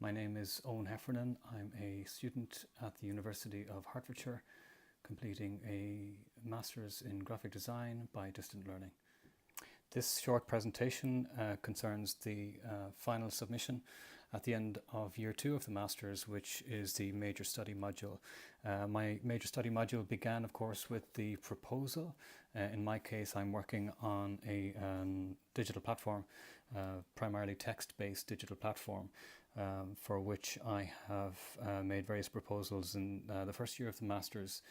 My name is Owen Heffernan. I'm a student at the University of Hertfordshire, completing a Master's in Graphic Design by Distant Learning. This short presentation concerns the final submission at the end of year 2 of the Master's, which is the major study module. My major study module began, of course, with the proposal. In my case, I'm working on a digital platform, primarily text-based digital platform, for which I have made various proposals in the first year of the Master's.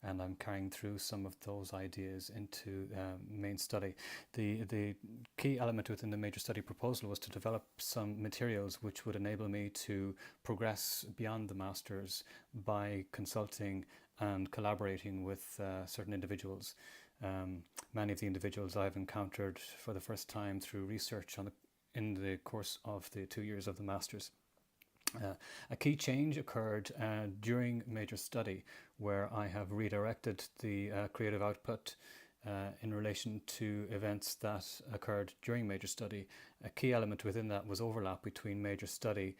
And I'm carrying through some of those ideas into main study. The key element within the major study proposal was to develop some materials which would enable me to progress beyond the Masters by consulting and collaborating with certain individuals. Many of the individuals I've encountered for the first time through research in the course of the 2 years of the Masters. A key change occurred during major study, where I have redirected the creative output in relation to events that occurred during major study. A key element within that was overlap between major study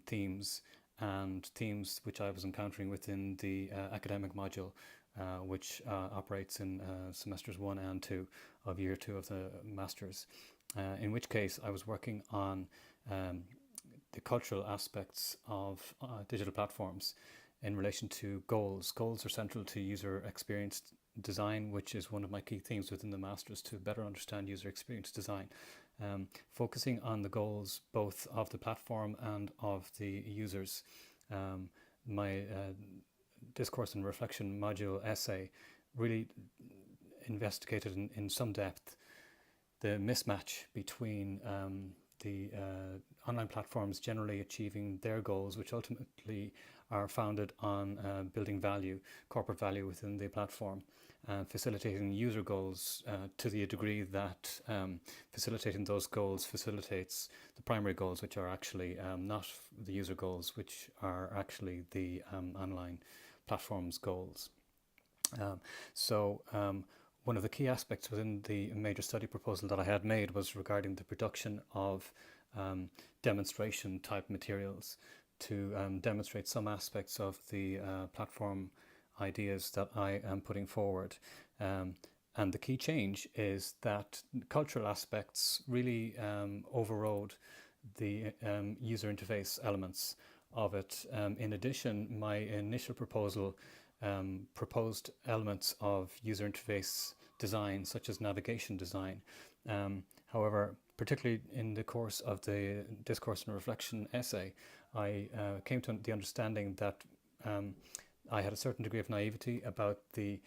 themes and themes which I was encountering within the academic module, which operates in semesters 1 and 2 of year 2 of the Masters. In which case I was working on the cultural aspects of digital platforms in relation to goals. Goals are central to user experience design, which is one of my key themes within the Masters, to better understand user experience design. Focusing on the goals both of the platform and of the users. My discourse and reflection module essay really investigated in some depth the mismatch between the online platforms generally achieving their goals, which ultimately are founded on building value, corporate value within the platform, and facilitating user goals to the degree that facilitating those goals facilitates the primary goals, which are actually not the user goals, which are actually the online platform's goals. One of the key aspects within the major study proposal that I had made was regarding the production of demonstration type materials to demonstrate some aspects of the platform ideas that I am putting forward. And the key change is that cultural aspects really overrode the user interface elements of it. In addition, my initial proposal proposed elements of user interface design, such as navigation design. However, particularly in the course of the discourse and reflection essay, I came to the understanding that I had a certain degree of naivety about the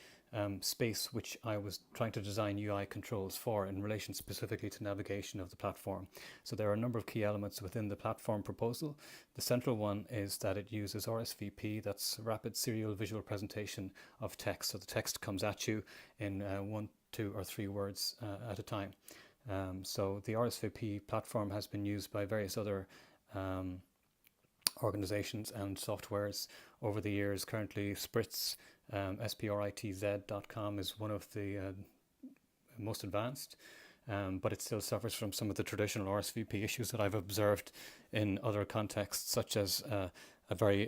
space which I was trying to design UI controls for in relation specifically to navigation of the platform. So there are a number of key elements within the platform proposal. The central one is that it uses RSVP, that's Rapid Serial Visual Presentation of text. So the text comes at you in 1, 2 or 3 words at a time. So the RSVP platform has been used by various other organizations and softwares over the years. Currently Spritz, spritz.com is one of the most advanced, but it still suffers from some of the traditional RSVP issues that I've observed in other contexts, such as a very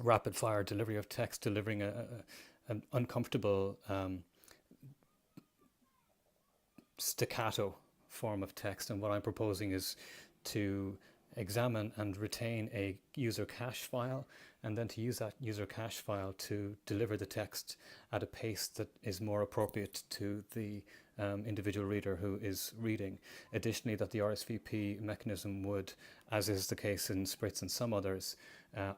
rapid fire delivery of text, delivering an uncomfortable staccato form of text. And what I'm proposing is to examine and retain a user cache file, and then to use that user cache file to deliver the text at a pace that is more appropriate to the individual reader who is reading. Additionally, that the RSVP mechanism would, as is the case in Spritz and some others,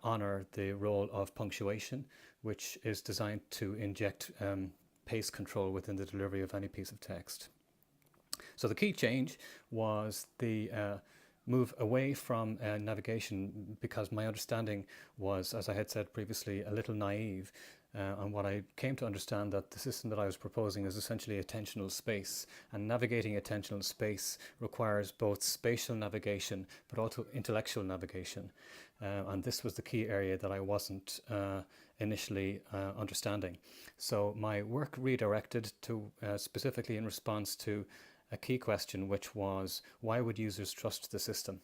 honor the role of punctuation, which is designed to inject pace control within the delivery of any piece of text. So the key change was the move away from navigation, because my understanding was, as I had said previously, a little naive. And what I came to understand, that the system that I was proposing is essentially attentional space, and navigating attentional space requires both spatial navigation but also intellectual navigation. And this was the key area that I wasn't initially understanding. So my work redirected to specifically in response to a key question, which was, why would users trust the system?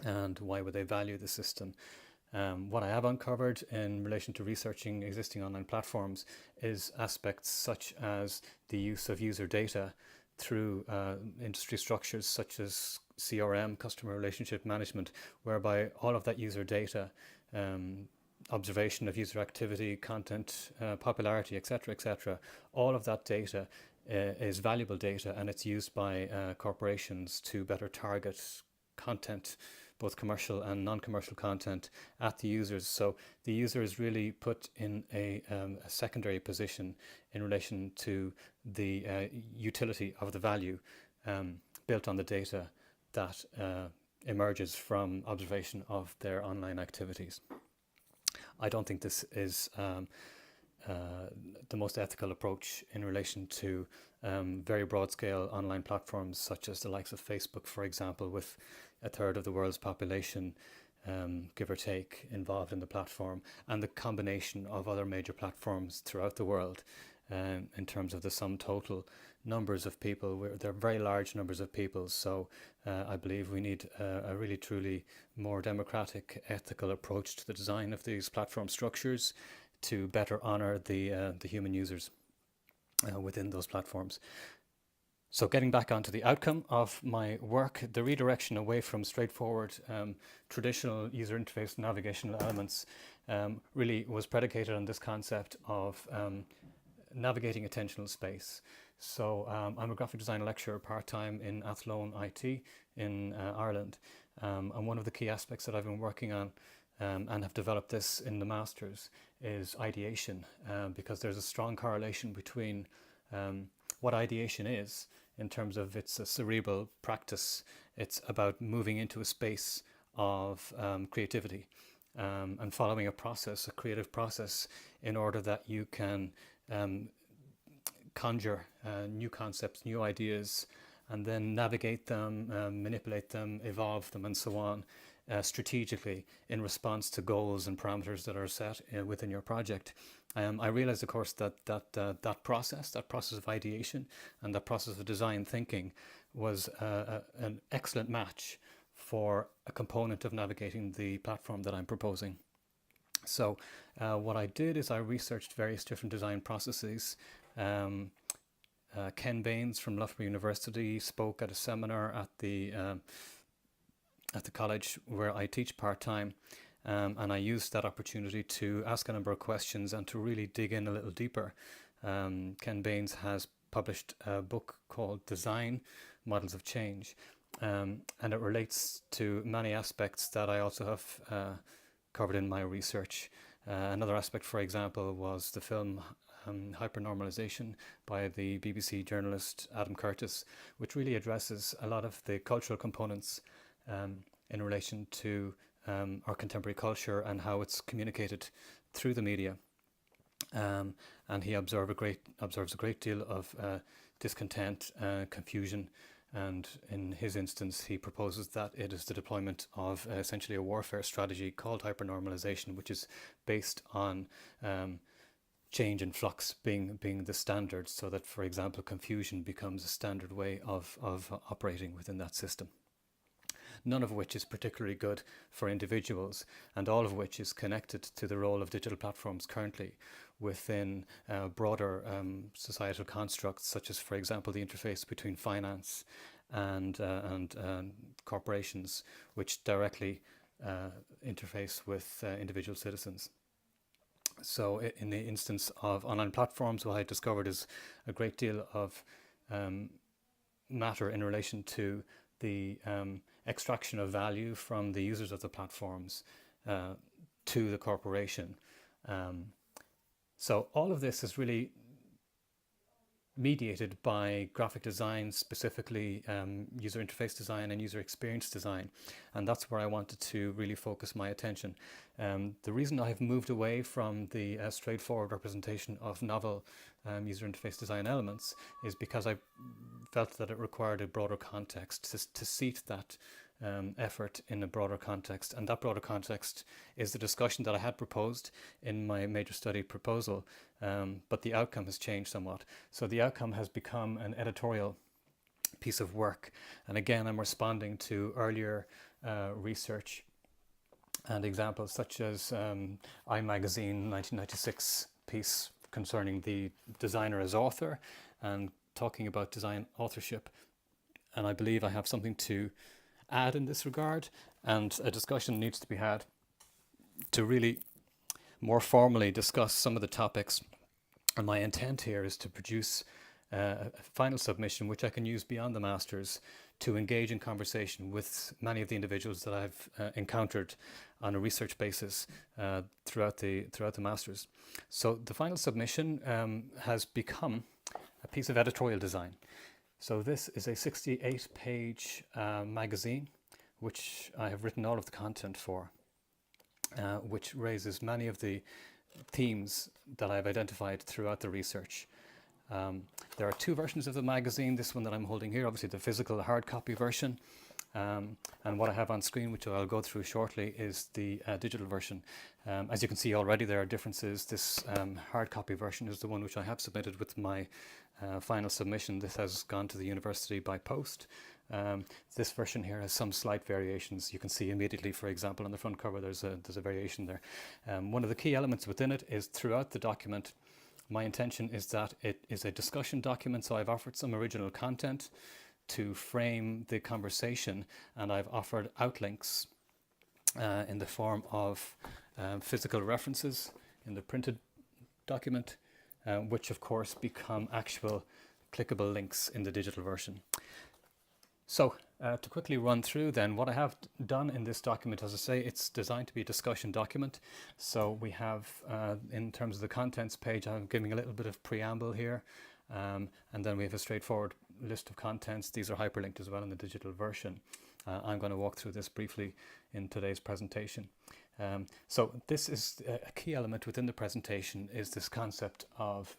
and why would they value the system. What I have uncovered in relation to researching existing online platforms is aspects such as the use of user data through industry structures such as CRM, customer relationship management, whereby all of that user data, observation of user activity, content, popularity, etc., all of that data is valuable data, and it's used by corporations to better target content, both commercial and non-commercial content, at the users. So the user is really put in a secondary position in relation to the utility of the value built on the data that emerges from observation of their online activities. I don't think this is the most ethical approach in relation to very broad-scale online platforms such as the likes of Facebook, for example, with a third of the world's population, give or take, involved in the platform, and the combination of other major platforms throughout the world. In terms of the sum total numbers of people, they're very large numbers of people. So I believe we need a really truly more democratic, ethical approach to the design of these platform structures to better honor the human users within those platforms. So getting back onto the outcome of my work, the redirection away from straightforward traditional user interface navigational elements really was predicated on this concept of navigating attentional space. So I'm a graphic design lecturer part-time in Athlone IT in Ireland, and one of the key aspects that I've been working on and have developed this in the masters is ideation, because there's a strong correlation between what ideation is in terms of it's a cerebral practice. It's about moving into a space of creativity and following a process, a creative process, in order that you can conjure new concepts, new ideas, and then navigate them, manipulate them, evolve them, and so on, strategically in response to goals and parameters that are set within your project. I realized, of course, that process of ideation and that process of design thinking was an excellent match for a component of navigating the platform that I'm proposing. So what I did is I researched various different design processes. Ken Baines from Loughborough University spoke at a seminar at the college where I teach part-time, and I used that opportunity to ask a number of questions and to really dig in a little deeper. Ken Baines has published a book called Design: Models of Change, and it relates to many aspects that I also have covered in my research. Another aspect, for example, was the film Hypernormalization by the BBC journalist Adam Curtis, which really addresses a lot of the cultural components in relation to our contemporary culture and how it's communicated through the media. And he observes a great deal of discontent, confusion, and in his instance he proposes that it is the deployment of essentially a warfare strategy called hypernormalization, which is based on change and flux being the standard, so that, for example, confusion becomes a standard way of operating within that system. None of which is particularly good for individuals, and all of which is connected to the role of digital platforms currently within broader societal constructs, such as, for example, the interface between finance and corporations, which directly interface with individual citizens. So in the instance of online platforms, what I discovered is a great deal of matter in relation to the extraction of value from the users of the platforms to the corporation. So all of this is really mediated by graphic design, specifically user interface design and user experience design, and that's where I wanted to really focus my attention. The reason I've moved away from the straightforward representation of novel user interface design elements is because I felt that it required a broader context to seat that effort in a broader context, and that broader context is the discussion that I had proposed in my major study proposal, but the outcome has changed somewhat. So the outcome has become an editorial piece of work, and again I'm responding to earlier research and examples such as iMagazine 1996 piece concerning the designer as author and talking about design authorship. And I believe I have something to add in this regard, and a discussion needs to be had to really more formally discuss some of the topics. And my intent here is to produce a final submission which I can use beyond the Masters to engage in conversation with many of the individuals that I've encountered on a research basis throughout the Masters. So the final submission has become a piece of editorial design. So this is a 68-page magazine which I have written all of the content for, which raises many of the themes that I've identified throughout the research. There are two versions of the magazine. This one that I'm holding here, obviously the physical hard copy version, and what I have on screen, which I'll go through shortly, is the digital version. As you can see already, there are differences. This hard copy version is the one which I have submitted with my final submission. This has gone to the university by post. This version here has some slight variations. You can see immediately, for example, on the front cover, there's a variation there. One of the key elements within it is throughout the document, my intention is that it is a discussion document, so I've offered some original content to frame the conversation, and I've offered outlinks in the form of physical references in the printed document, which of course become actual clickable links in the digital version. So to quickly run through then, what I have done in this document, as I say, it's designed to be a discussion document. So we have, in terms of the contents page, I'm giving a little bit of preamble here, and then we have a straightforward list of contents. These are hyperlinked as well in the digital version. I'm going to walk through this briefly in today's presentation. So this is a key element within the presentation, is this concept of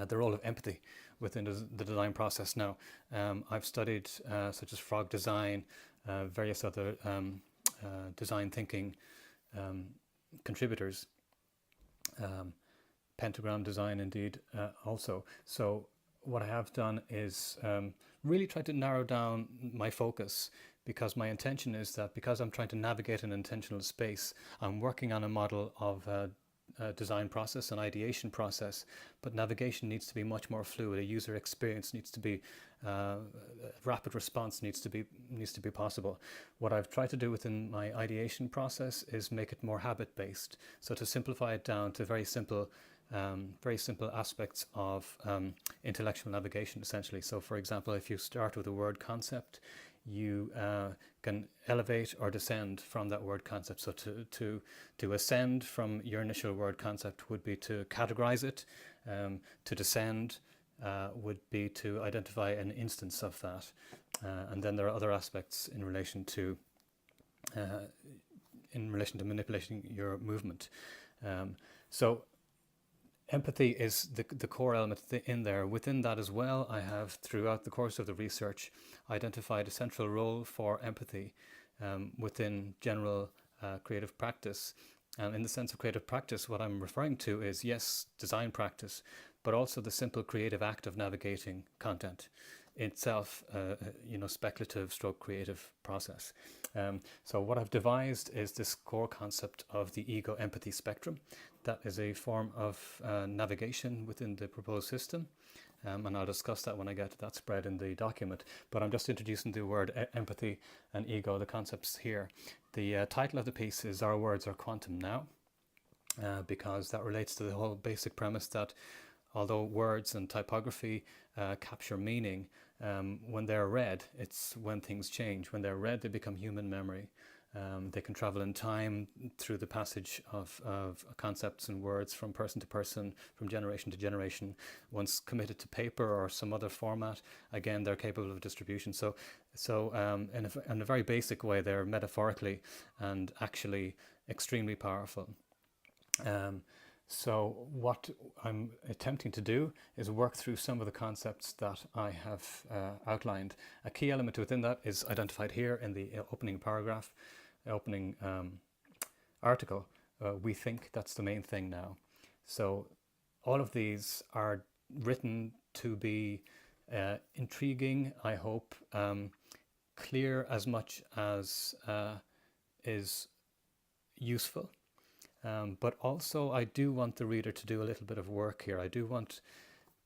the role of empathy within the design process. Now, I've studied such as Frog Design, various other design thinking contributors, Pentagram Design indeed also. So what I have done is really try to narrow down my focus, because my intention is that because I'm trying to navigate an intentional space, I'm working on a model of design process and ideation process, but navigation needs to be much more fluid. A user experience needs to be rapid response needs to be possible. What I've tried to do within my ideation process is make it more habit based, so to simplify it down to very simple aspects of intellectual navigation, essentially. So for example, if you start with a word concept, you can elevate or descend from that word concept. So to ascend from your initial word concept would be to categorize it. To descend would be to identify an instance of that. And then there are other aspects in relation to manipulating your movement. So empathy is the core element in there. Within that as well, I have, throughout the course of the research, identified a central role for empathy within general creative practice. And in the sense of creative practice, what I'm referring to is, yes, design practice, but also the simple creative act of navigating content itself, speculative stroke creative process. So what I've devised is this core concept of the ego empathy spectrum. That is a form of navigation within the proposed system, and I'll discuss that when I get to that spread in the document. But I'm just introducing the word empathy and ego, the concepts here. The title of the piece is Our Words Are Quantum Now, because that relates to the whole basic premise that although words and typography capture meaning, when they're read, it's when things change. When they're read, they become human memory. They can travel in time through the passage of concepts and words from person to person, from generation to generation. Once committed to paper or some other format, again, they're capable of distribution. So in a very basic way, they're metaphorically and actually extremely powerful. So what I'm attempting to do is work through some of the concepts that I have outlined. A key element within that is identified here in the opening paragraph, opening article. We think that's the main thing now. So all of these are written to be intriguing, I hope, clear as much as is useful. But also I do want the reader to do a little bit of work here. I do want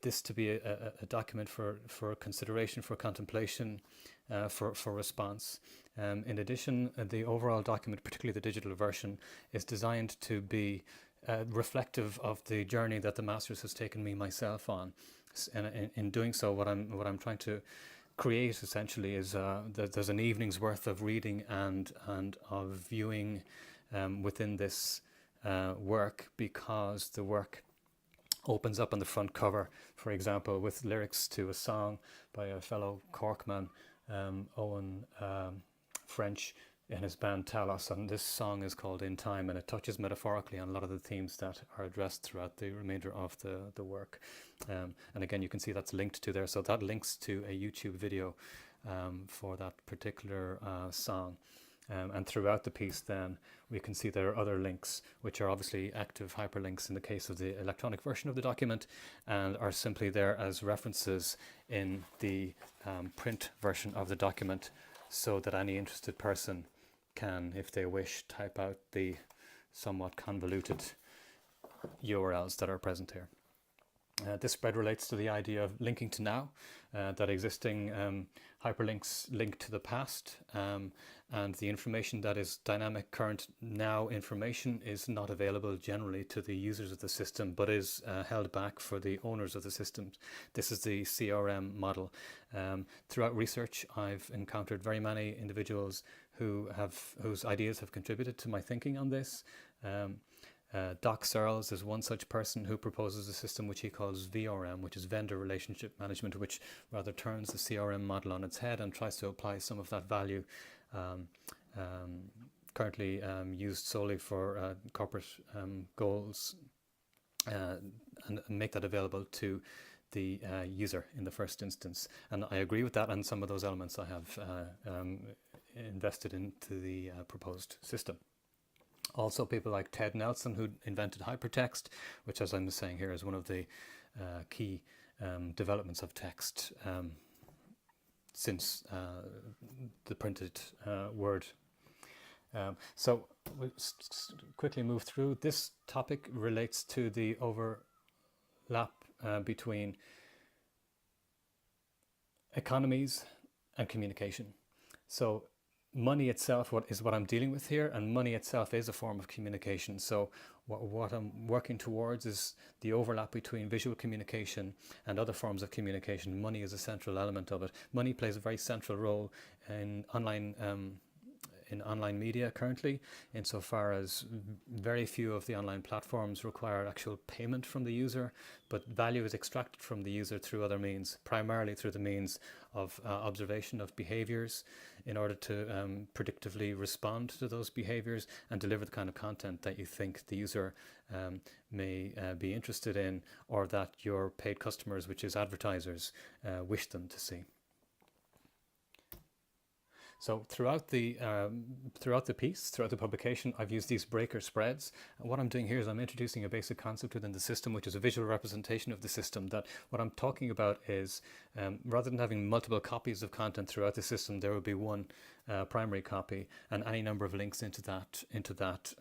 this to be a document for consideration, for contemplation, for response. In addition, the overall document, particularly the digital version, is designed to be reflective of the journey that the Masters has taken me myself on. And in doing so, what I'm trying to create essentially is that there's an evening's worth of reading and of viewing within this work, because the work opens up on the front cover, for example, with lyrics to a song by a fellow Corkman, Owen French, in his band Talos, and this song is called In Time, and it touches metaphorically on a lot of the themes that are addressed throughout the remainder of the work. And again, you can see that's linked to there, so that links to a YouTube video for that particular song. And throughout the piece then we can see there are other links, which are obviously active hyperlinks in the case of the electronic version of the document, and are simply there as references in the print version of the document, so that any interested person can, if they wish, type out the somewhat convoluted URLs that are present here. This spread relates to the idea of linking to now, that existing hyperlinks link to the past, and the information that is dynamic current now information is not available generally to the users of the system, but is held back for the owners of the systems. This is the CRM model. Throughout research, I've encountered very many individuals whose ideas have contributed to my thinking on this. Doc Searles is one such person who proposes a system which he calls VRM, which is Vendor Relationship Management, which rather turns the CRM model on its head and tries to apply some of that value currently used solely for corporate goals, and make that available to the user in the first instance. And I agree with that, and some of those elements I have invested into the proposed system. Also, people like Ted Nelson, who invented hypertext, which, as I'm saying here, is one of the key developments of text since the printed word. So we'll quickly move through. This topic relates to the overlap between economies and communication. So money itself is what I'm dealing with here, and money itself is a form of communication. So what I'm working towards is the overlap between visual communication and other forms of communication. Money is a central element of it. Money plays a very central role in online media currently, insofar as very few of the online platforms require actual payment from the user, but value is extracted from the user through other means, primarily through the means of observation of behaviors, in order to predictively respond to those behaviors and deliver the kind of content that you think the user may be interested in, or that your paid customers, which is advertisers, wish them to see. So throughout the piece, throughout the publication, I've used these breaker spreads. And what I'm doing here is I'm introducing a basic concept within the system, which is a visual representation of the system. That what I'm talking about is, rather than having multiple copies of content throughout the system, there will be one primary copy and any number of links into that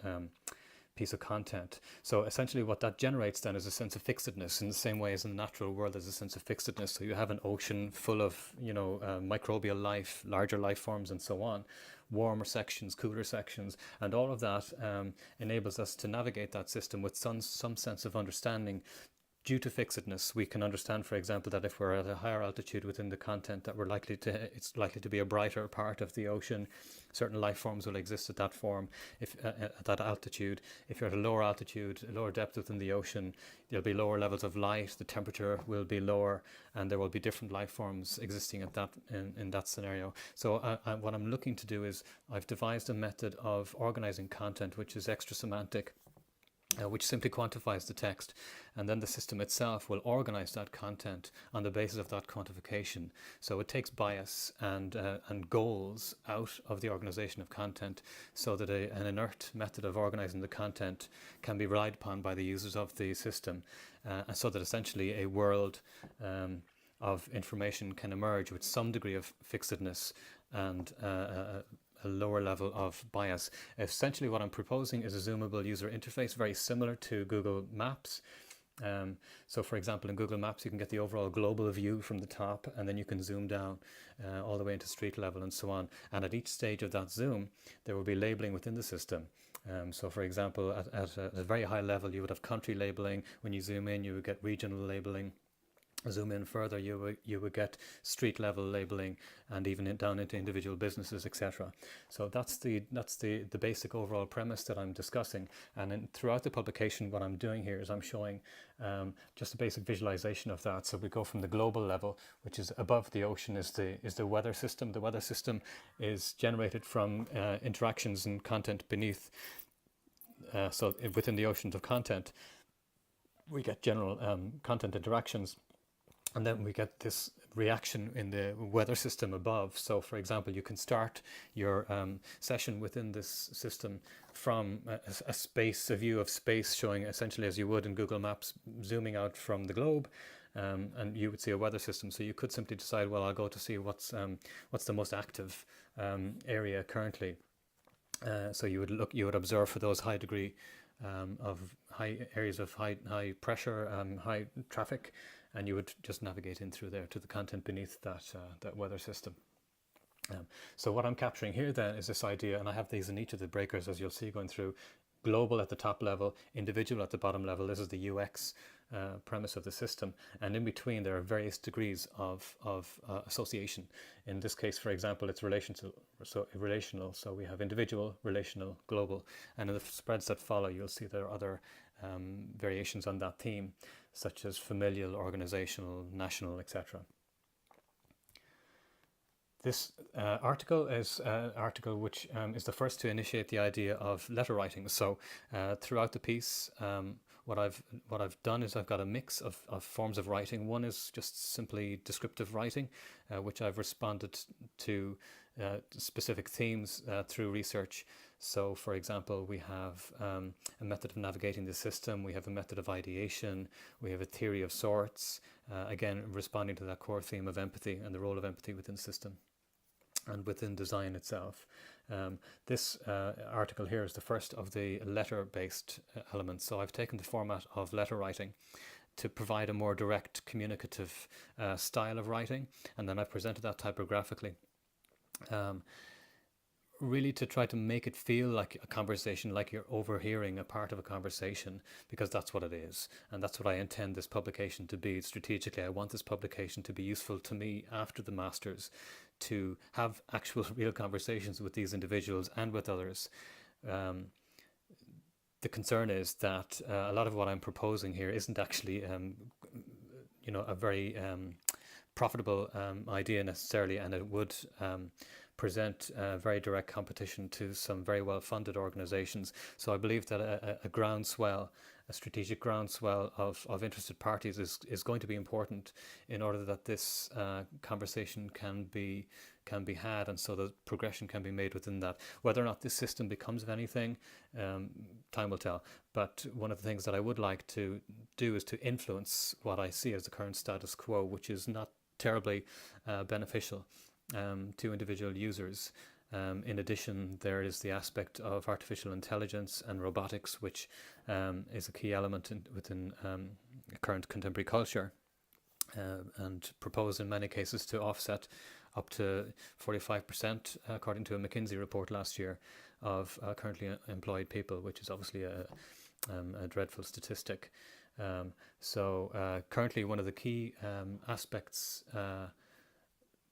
piece of content. So essentially what that generates then is a sense of fixedness, in the same way as in the natural world there's a sense of fixedness. So you have an ocean full of microbial life, larger life forms and so on, warmer sections, cooler sections, and all of that enables us to navigate that system with some sense of understanding. Due to fixedness, we can understand, for example, that if we're at a higher altitude within the content, that it's likely to be a brighter part of the ocean. Certain life forms will exist at that form, at that altitude. If you're at a lower altitude, a lower depth within the ocean, there'll be lower levels of light, the temperature will be lower, and there will be different life forms existing at that in that scenario. So what I'm looking to do is, I've devised a method of organizing content which is extra semantic, which simply quantifies the text, and then the system itself will organize that content on the basis of that quantification. So it takes bias and goals out of the organization of content, so that an inert method of organizing the content can be relied upon by the users of the system, so that essentially a world of information can emerge with some degree of fixedness, and a lower level of bias. Essentially what I'm proposing is a zoomable user interface, very similar to Google Maps. So for example, in Google Maps, you can get the overall global view from the top, and then you can zoom down all the way into street level and so on. And at each stage of that zoom, there will be labeling within the system. So for example, at a very high level, you would have country labeling. When you zoom in, you would get regional labeling. Zoom in further, you would get street level labeling, and even down into individual businesses, etc. So that's the basic overall premise that I'm discussing. And throughout the publication, what I'm doing here is I'm showing just a basic visualization of that. So we go from the global level, which is above the ocean, is the weather system. The weather system is generated from interactions and content beneath. So within the oceans of content, we get general content interactions. And then we get this reaction in the weather system above. So for example, you can start your session within this system from a view of space, showing essentially as you would in Google Maps, zooming out from the globe, and you would see a weather system. So you could simply decide, well, I'll go to see what's the most active area currently. So you would observe for those high degree of high areas of high pressure, high traffic, and you would just navigate in through there to the content beneath that weather system. So what I'm capturing here then is this idea, and I have these in each of the breakers, as you'll see, going through global at the top level, individual at the bottom level. This is the UX premise of the system, and in between there are various degrees of association. In this case, for example, it's relational. So we have individual, relational, global, and in the spreads that follow, you'll see there are other variations on that theme, such as familial, organizational, national, etc. This article is an article which is the first to initiate the idea of letter writing. So throughout the piece, what I've done is I've got a mix of forms of writing. One is just simply descriptive writing, which I've responded to specific themes through research. So for example, we have a method of navigating the system, we have a method of ideation, we have a theory of sorts, again responding to that core theme of empathy and the role of empathy within the system and within design itself. This article here is the first of the letter-based elements. So I've taken the format of letter writing to provide a more direct communicative style of writing, and then I've presented that typographically. Really to try to make it feel like a conversation, like you're overhearing a part of a conversation, because that's what it is. And that's what I intend this publication to be. Strategically, I want this publication to be useful to me after the Masters, to have actual real conversations with these individuals and with others. The concern is that a lot of what I'm proposing here isn't actually, a very profitable idea necessarily, and it would present very direct competition to some very well-funded organizations. So I believe that a strategic groundswell of interested parties is going to be important in order that this conversation can be had, and so the progression can be made within that. Whether or not this system becomes of anything, time will tell. But one of the things that I would like to do is to influence what I see as the current status quo, which is not terribly beneficial to individual users. In addition, there is the aspect of artificial intelligence and robotics, which is a key element within current contemporary culture, and proposed in many cases to offset up to 45%, according to a McKinsey report last year, of currently employed people, which is obviously a dreadful statistic. So currently one of the key aspects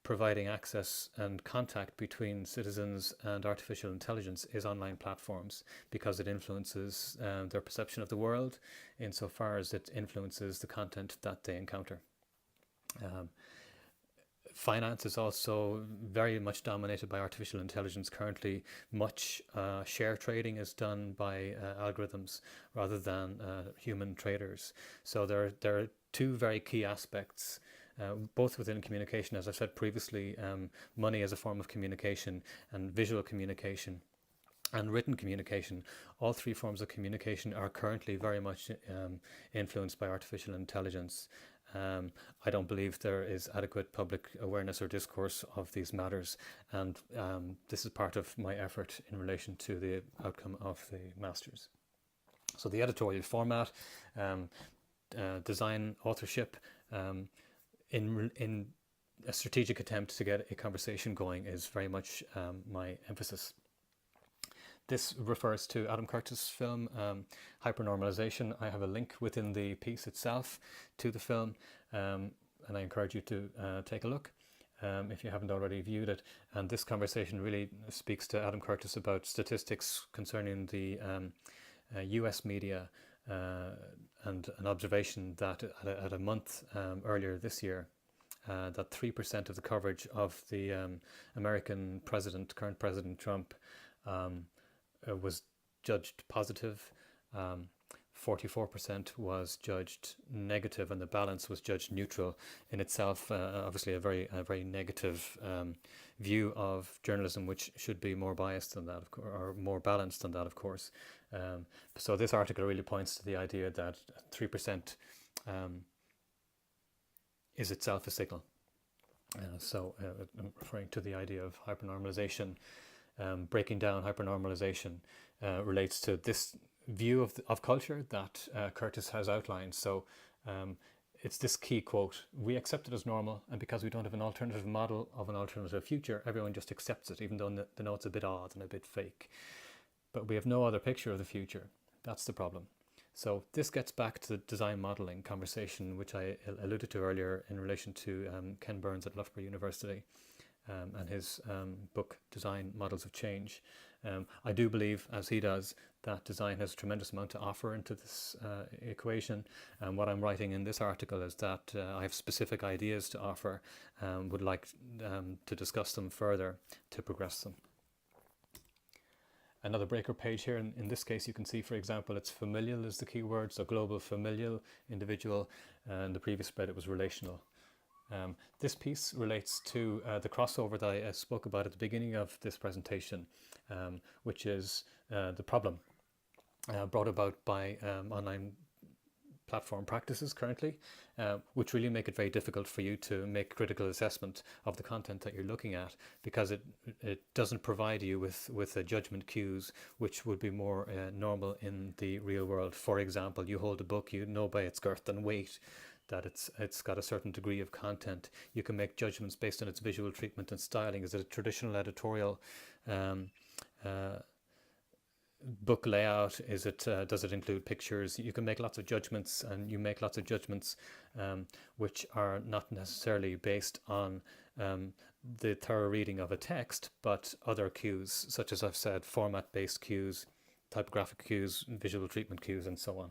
providing access and contact between citizens and artificial intelligence is online platforms, because it influences their perception of the world insofar as it influences the content that they encounter. Finance is also very much dominated by artificial intelligence. Currently, much share trading is done by algorithms rather than human traders. So there are two very key aspects, both within communication, as I said previously, money as a form of communication, and visual communication and written communication. All three forms of communication are currently very much influenced by artificial intelligence. I don't believe there is adequate public awareness or discourse of these matters, and this is part of my effort in relation to the outcome of the Masters. So the editorial format, design authorship, in a strategic attempt to get a conversation going is very much my emphasis. This refers to Adam Curtis' film, Hypernormalization. I have a link within the piece itself to the film, and I encourage you to take a look if you haven't already viewed it. And this conversation really speaks to Adam Curtis about statistics concerning the US media and an observation that at a month earlier this year, that 3% of the coverage of the American president, current President Trump, was judged positive, 44% was judged negative, and the balance was judged neutral. In itself, obviously a very negative view of journalism, which should be more biased than that, or more balanced than that, of course. So this article really points to the idea that 3% is itself a signal. So I'm referring to the idea of hypernormalization. Breaking down hypernormalization relates to this view of culture that Curtis has outlined. So it's this key quote: "We accept it as normal, and because we don't have an alternative model of an alternative future, everyone just accepts it, even though they know it's a bit odd and a bit fake. But we have no other picture of the future. That's the problem." So this gets back to the design modeling conversation, which I alluded to earlier in relation to Ken Burns at Loughborough University. And his book, Design Models of Change. I do believe, as he does, that design has a tremendous amount to offer into this equation. And what I'm writing in this article is that I have specific ideas to offer, would like to discuss them further to progress them. Another breaker page here, in this case you can see, for example, it's familial is the key word, so global, familial, individual, and the previous spread it was relational. This piece relates to the crossover that I spoke about at the beginning of this presentation, which is the problem brought about by online platform practices currently, which really make it very difficult for you to make critical assessment of the content that you're looking at, because it doesn't provide you with judgment cues which would be more normal in the real world. For example, you hold a book, you know by its girth and weight that it's got a certain degree of content. You can make judgments based on its visual treatment and styling. Is it a traditional editorial book layout? Is it does it include pictures? You can make lots of judgments, and you make lots of judgments which are not necessarily based on the thorough reading of a text, but other cues, such as I've said, format-based cues, typographic cues, visual treatment cues, and so on.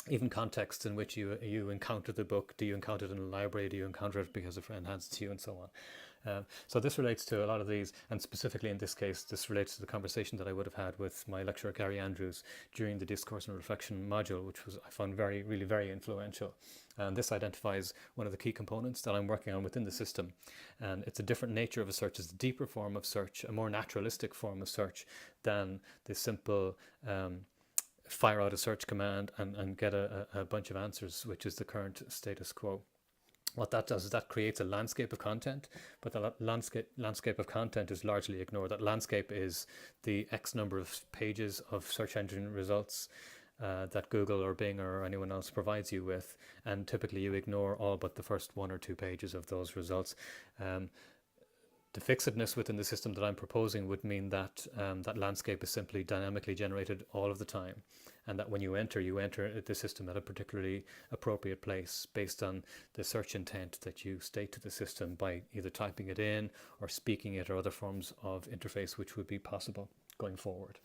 Even contexts in which you encounter the book. Do you encounter it in a library? Do you encounter it because a friend hands it to you, and so on? So this relates to a lot of these, and specifically in this case, this relates to the conversation that I would have had with my lecturer Gary Andrews during the Discourse and Reflection module, which I found really very influential. And this identifies one of the key components that I'm working on within the system. And it's a different nature of a search. It's a deeper form of search, a more naturalistic form of search than the simple fire out a search command and get a bunch of answers, which is the current status quo. What that does is that creates a landscape of content, but the landscape of content is largely ignored. That landscape is the X number of pages of search engine results that Google or Bing or anyone else provides you with, and typically you ignore all but the first 1 or 2 pages of those results. The fixedness within the system that I'm proposing would mean that that landscape is simply dynamically generated all of the time, and that when you enter the system at a particularly appropriate place based on the search intent that you state to the system by either typing it in or speaking it, or other forms of interface which would be possible going forward.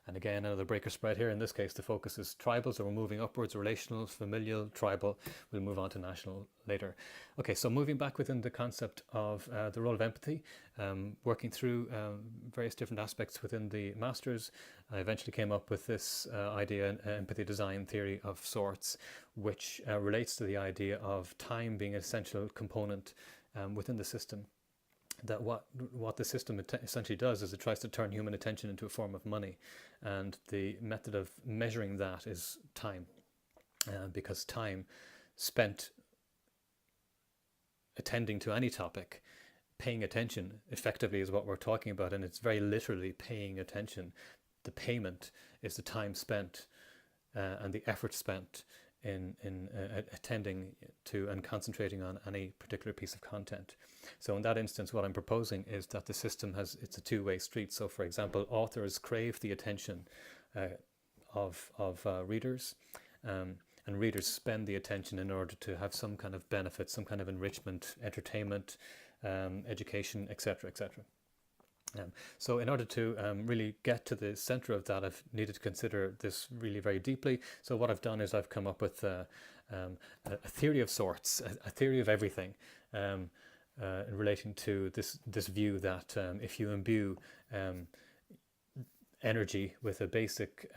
And again, another breaker spread here. In this case, the focus is tribal, so we're moving upwards: relational, familial, tribal. We'll move on to national later. Okay, so moving back within the concept of the role of empathy, working through various different aspects within the Masters, I eventually came up with this idea, empathy design theory of sorts, which relates to the idea of time being an essential component within the system. That what the system essentially does is it tries to turn human attention into a form of money, and the method of measuring that is time, because time spent attending to any topic, paying attention effectively is what we're talking about, and it's very literally paying attention. The payment is the time spent and the effort spent in attending to and concentrating on any particular piece of content. So in that instance, what I'm proposing is that the system it's a two-way street. So for example, authors crave the attention of readers, and readers spend the attention in order to have some kind of benefit, some kind of enrichment, entertainment, education, etc., etc. So in order to really get to the center of that, I've needed to consider this really very deeply. So what I've done is I've come up with a theory of sorts, a theory of everything, in relation to this view that if you imbue energy with a basic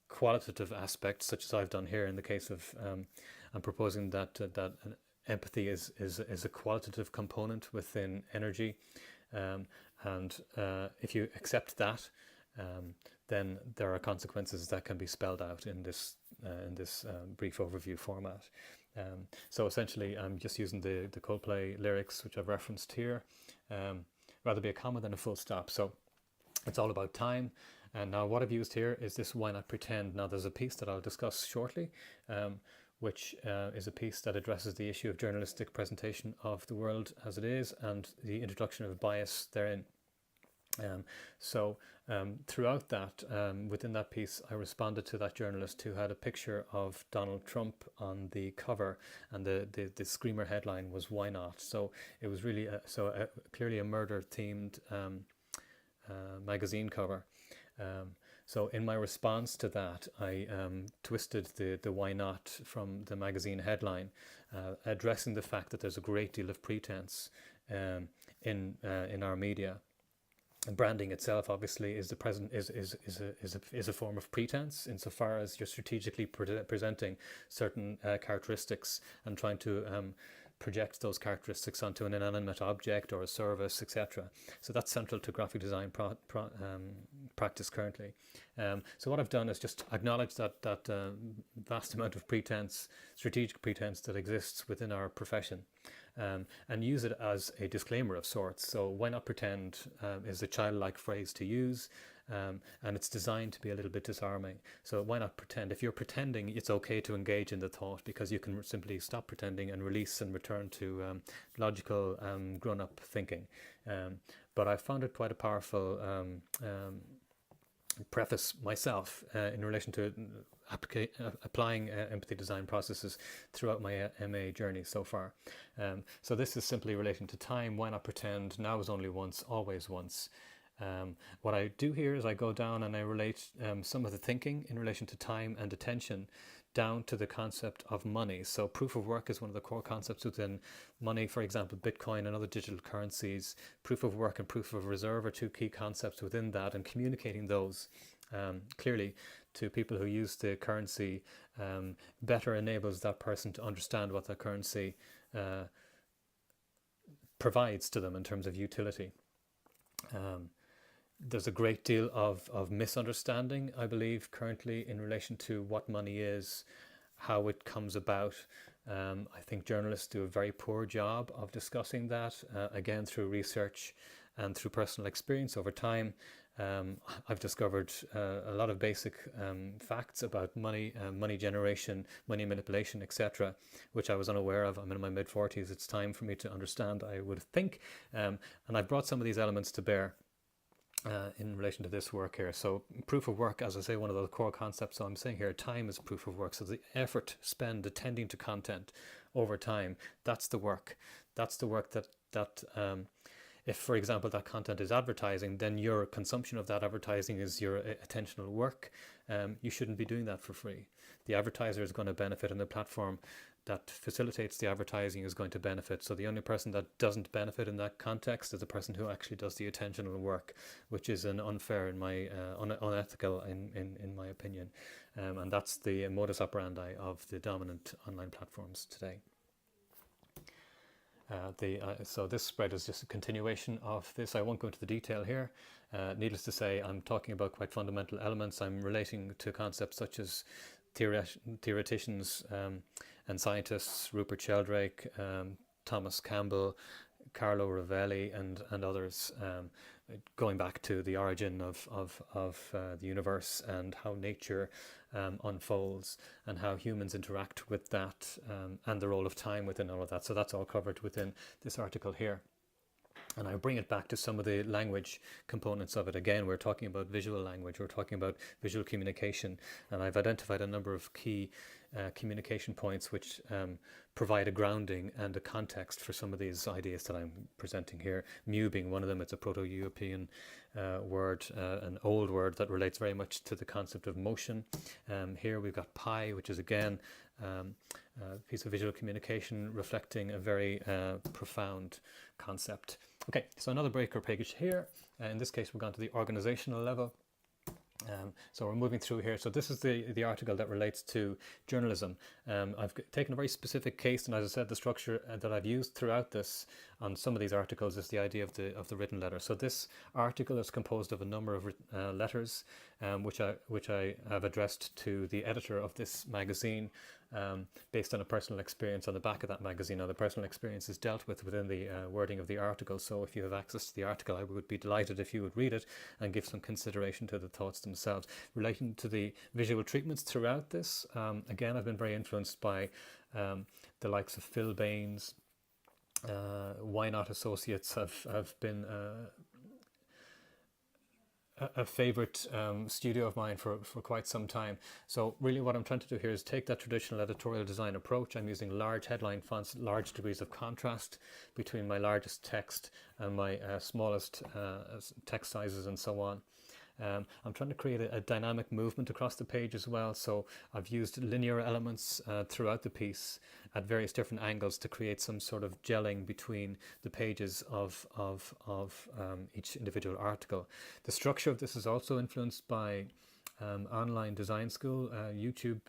qualitative aspect, such as I've done here in the case of, I'm proposing that empathy is a qualitative component within energy. And if you accept that, then there are consequences that can be spelled out in this brief overview format. So essentially, I'm just using the Coldplay lyrics, which I've referenced here. Rather be a comma than a full stop. So it's all about time. And now what I've used here is this "Why Not Pretend." Now there's a piece that I'll discuss shortly, which is a piece that addresses the issue of journalistic presentation of the world as it is and the introduction of bias therein. Throughout that, within that piece, I responded to that journalist who had a picture of Donald Trump on the cover, and the screamer headline was "Why Not?" So it was really clearly a murder-themed magazine cover. So in my response to that, I twisted the "why not" from the magazine headline, addressing the fact that there's a great deal of pretense in our media. And branding itself, obviously, is a form of pretense insofar as you're strategically presenting certain characteristics and trying to project those characteristics onto an inanimate object or a service, etc. So that's central to graphic design practice currently. So what I've done is just acknowledge that vast amount of pretense, strategic pretense that exists within our profession, and use it as a disclaimer of sorts. So "why not pretend" is a childlike phrase to use. And it's designed to be a little bit disarming. So why not pretend? If you're pretending, it's okay to engage in the thought, because you can simply stop pretending and release and return to logical, grown-up thinking. But I found it quite a powerful preface myself in relation to applying empathy design processes throughout my MA journey so far. So this is simply relating to time. Why not pretend? Now is only once, always once. What I do here is I go down and I relate some of the thinking in relation to time and attention down to the concept of money. So proof of work is one of the core concepts within money. For example, Bitcoin and other digital currencies. Proof of work and proof of reserve are two key concepts within that, and communicating those clearly to people who use the currency better enables that person to understand what that currency provides to them in terms of utility. There's a great deal of misunderstanding, I believe, currently in relation to what money is, how it comes about. I think journalists do a very poor job of discussing that, again, through research and through personal experience over time. I've discovered a lot of basic facts about money, money generation, money manipulation, etc., which I was unaware of. I'm in my mid-40s. It's time for me to understand, I would think. And I've brought some of these elements to bear in relation to this work here. So proof of work, as I say, one of the core concepts. So I'm saying here, time is proof of work. So the effort spent attending to content over time, that's the work. That's the work that if, for example, that content is advertising, then your consumption of that advertising is your attentional work. You shouldn't be doing that for free. The advertiser is going to benefit, and the platform that facilitates the advertising is going to benefit. So the only person that doesn't benefit in that context is the person who actually does the attentional work, which is an unfair, in my unethical in my opinion. And that's the modus operandi of the dominant online platforms today. So this spread is just a continuation of this. I won't go into the detail here. Needless to say, I'm talking about quite fundamental elements. I'm relating to concepts such as theoreticians and scientists, Rupert Sheldrake, Thomas Campbell, Carlo Rovelli, and others, going back to the origin of the universe and how nature unfolds and how humans interact with that, and the role of time within all of that. So that's all covered within this article here. And I bring it back to some of the language components of it. Again, we're talking about visual language, we're talking about visual communication, and I've identified a number of key communication points which provide a grounding and a context for some of these ideas that I'm presenting here. Mu being one of them. It's a Proto-European word, an old word that relates very much to the concept of motion. Here we've got pi, which is again a piece of visual communication reflecting a very profound concept. Okay, so another breaker page here. In this case, we've gone to the organizational level. So we're moving through here. So this is the article that relates to journalism. I've taken a very specific case, and as I said, the structure that I've used throughout this on some of these articles is the idea of the written letter. So this article is composed of a number of letters, which I have addressed to the editor of this magazine, based on a personal experience on the back of that magazine. Now, the personal experience is dealt with within the wording of the article, so if you have access to the article, I would be delighted if you would read it and give some consideration to the thoughts themselves. Relating to the visual treatments throughout this, again, I've been very influenced by the likes of Phil Baines. Why Not Associates have been a favorite studio of mine for quite some time. So really what I'm trying to do here is take that traditional editorial design approach. I'm using large headline fonts, large degrees of contrast between my largest text and my smallest text sizes and so on. I'm trying to create a dynamic movement across the page as well, so I've used linear elements throughout the piece at various different angles to create some sort of gelling between the pages of each individual article. The structure of this is also influenced by online design school, YouTube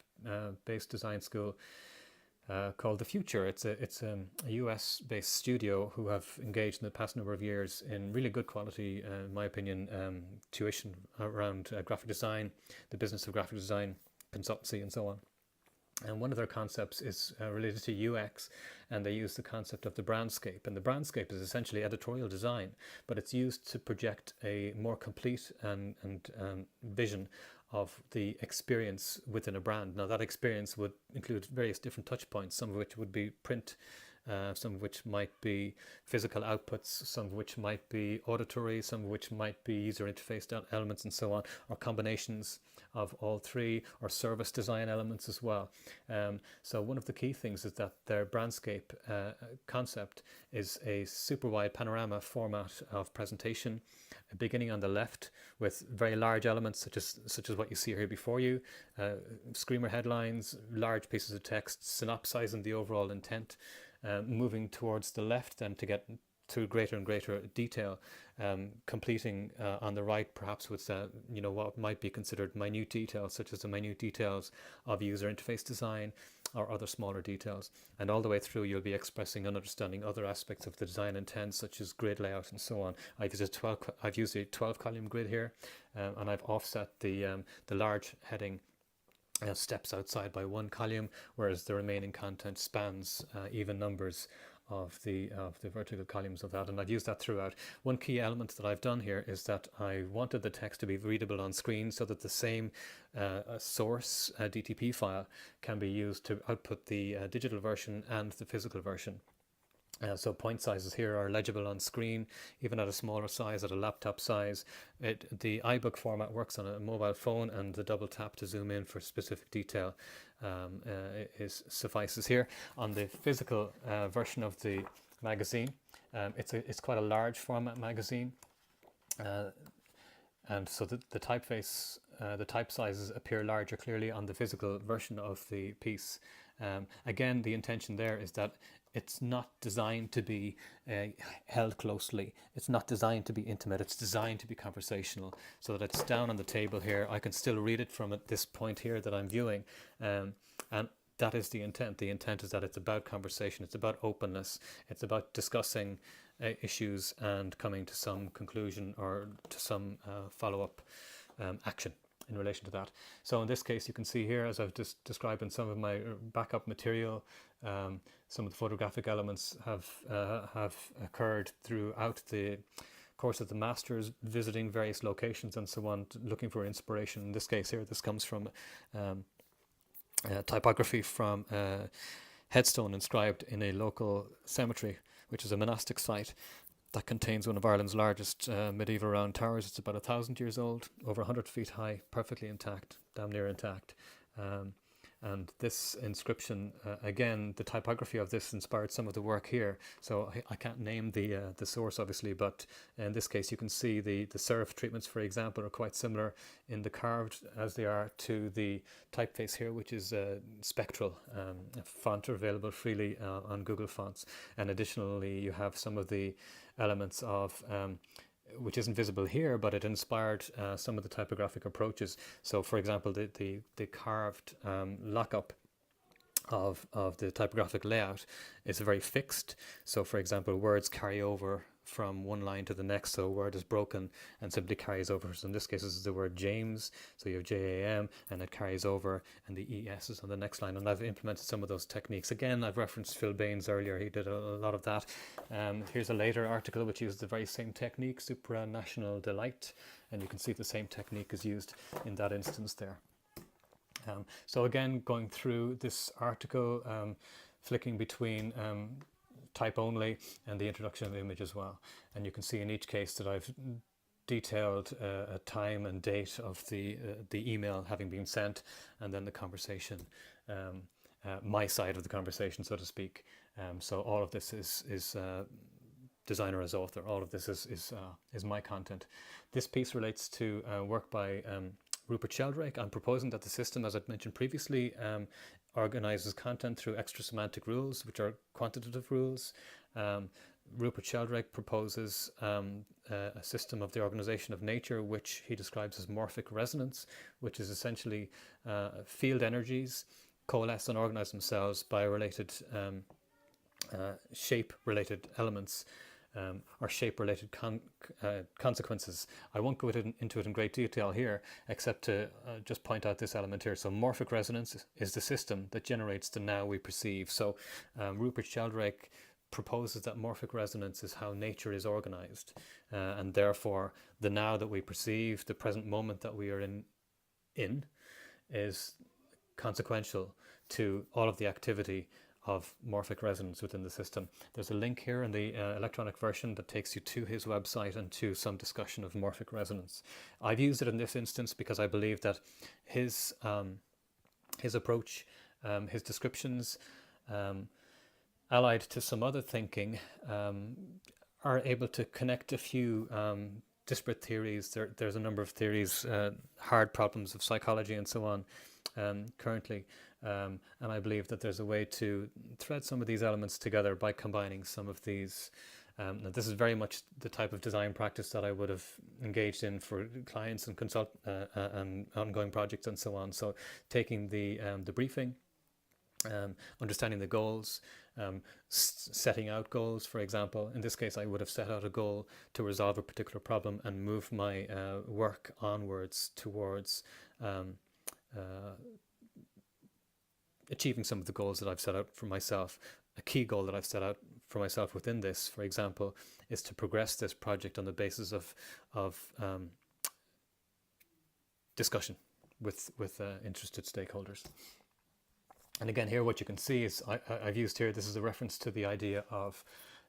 based design school, called The Future. It's a US-based studio who have engaged in the past number of years in really good quality, in my opinion, tuition around graphic design, the business of graphic design, consultancy, and so on. And one of their concepts is related to UX, and they use the concept of the brandscape. And the brandscape is essentially editorial design, but it's used to project a more complete and vision of the experience within a brand. Now, that experience would include various different touch points, some of which would be print, some of which might be physical outputs, some of which might be auditory, some of which might be user interface elements and so on, or combinations of all three, or service design elements as well. So one of the key things is that their brandscape concept is a super wide panorama format of presentation, beginning on the left with very large elements such as what you see here before you, screamer headlines, large pieces of text synopsizing the overall intent, moving towards the left then to get to greater and greater detail, completing on the right perhaps with what might be considered minute details, such as the minute details of user interface design or other smaller details. And all the way through you'll be expressing and understanding other aspects of the design intent, such as grid layout and so on. I've used a 12 column grid here, and I've offset the large heading steps outside by one column, whereas the remaining content spans even numbers of the vertical columns of that, and I've used that throughout. One key element that I've done here is that I wanted the text to be readable on screen, so that the same source DTP file can be used to output the digital version and the physical version. So point sizes here are legible on screen, even at a smaller size, at a laptop size. The iBook format works on a mobile phone, and the double tap to zoom in for specific detail suffices here. On the physical version of the magazine, it's quite a large format magazine, and so the typeface, the type sizes appear larger clearly on the physical version of the piece. Again, the intention there is that it's not designed to be held closely. It's not designed to be intimate. It's designed to be conversational, so that it's down on the table here. I can still read it from this point here that I'm viewing, and that is the intent. The intent is that it's about conversation. It's about openness. It's about discussing issues and coming to some conclusion or to some follow-up action. in relation to that. So in this case, you can see here, as I've just described in some of my backup material, some of the photographic elements have occurred throughout the course of the masters, visiting various locations and so on, looking for inspiration. In this case here, this comes from typography from headstone inscribed in a local cemetery, which is a monastic site that contains one of Ireland's largest medieval round towers. It's about 1,000 years old, over 100 feet high, perfectly intact, damn near intact. And this inscription, again, the typography of this inspired some of the work here. So I can't name the source, obviously, but in this case, you can see the serif treatments, for example, are quite similar in the carved as they are to the typeface here, which is spectral. A font available freely on Google Fonts. And additionally, you have some of the elements of which isn't visible here, but it inspired some of the typographic approaches. So, for example, the carved lockup of the typographic layout is very fixed. So, for example, words carry over from one line to the next, so a word is broken and simply carries over. So in this case, this is the word James, so you have J-A-M, and it carries over, and the E-S is on the next line. And I've implemented some of those techniques. Again, I've referenced Phil Baines earlier. He did a lot of that. Here's a later article which uses the very same technique, Supranational Delight, and you can see the same technique is used in that instance there. So again, going through this article, flicking between type only and the introduction of the image as well, and you can see in each case that I've detailed a time and date of the email having been sent, and then the conversation, my side of the conversation, so to speak. So all of this is designer as author. All of this is my content. This piece relates to work by Rupert Sheldrake. I'm proposing that the system, as I've mentioned previously, organizes content through extra semantic rules, which are quantitative rules. Rupert Sheldrake proposes a system of the organization of nature, which he describes as morphic resonance, which is essentially field energies coalesce and organize themselves by related shape-related elements, or shape-related consequences. I won't go into it in great detail here, except to just point out this element here. So morphic resonance is the system that generates the now we perceive. So Rupert Sheldrake proposes that morphic resonance is how nature is organized, and therefore the now that we perceive, the present moment that we are in is consequential to all of the activity of morphic resonance within the system. There's a link here in the electronic version that takes you to his website and to some discussion of morphic resonance. I've used it in this instance because I believe that his approach, his descriptions, allied to some other thinking, are able to connect a few disparate theories. There's a number of theories, hard problems of psychology and so on, currently. And I believe that there's a way to thread some of these elements together by combining some of these. Now this is very much the type of design practice that I would have engaged in for clients and and ongoing projects and so on. So taking the briefing, understanding the goals, setting out goals. For example, in this case, I would have set out a goal to resolve a particular problem and move my work onwards towards achieving some of the goals that I've set out for myself. A key goal that I've set out for myself within this, for example, is to progress this project on the basis of discussion with interested stakeholders. And again, here what you can see is I've used here, this is a reference to the idea of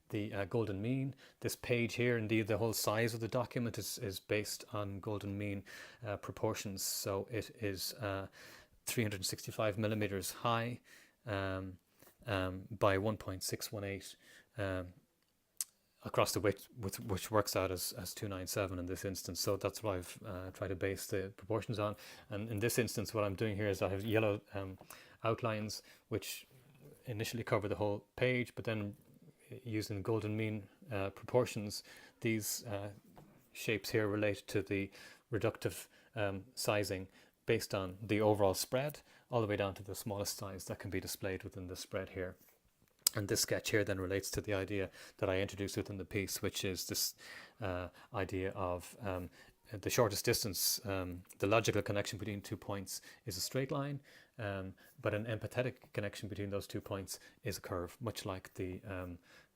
the golden mean. This page here, indeed the whole size of the document is based on golden mean proportions. So it is 365 millimeters high by 1.618 across the width, which works out as 297 in this instance. So that's what I've tried to base the proportions on. And in this instance, what I'm doing here is I have yellow outlines which initially cover the whole page, but then using golden mean proportions, these shapes here relate to the reductive sizing based on the overall spread, all the way down to the smallest size that can be displayed within the spread here. And this sketch here then relates to the idea that I introduced within the piece, which is this idea of the shortest distance, the logical connection between 2 points is a straight line, but an empathetic connection between those 2 points is a curve, much like the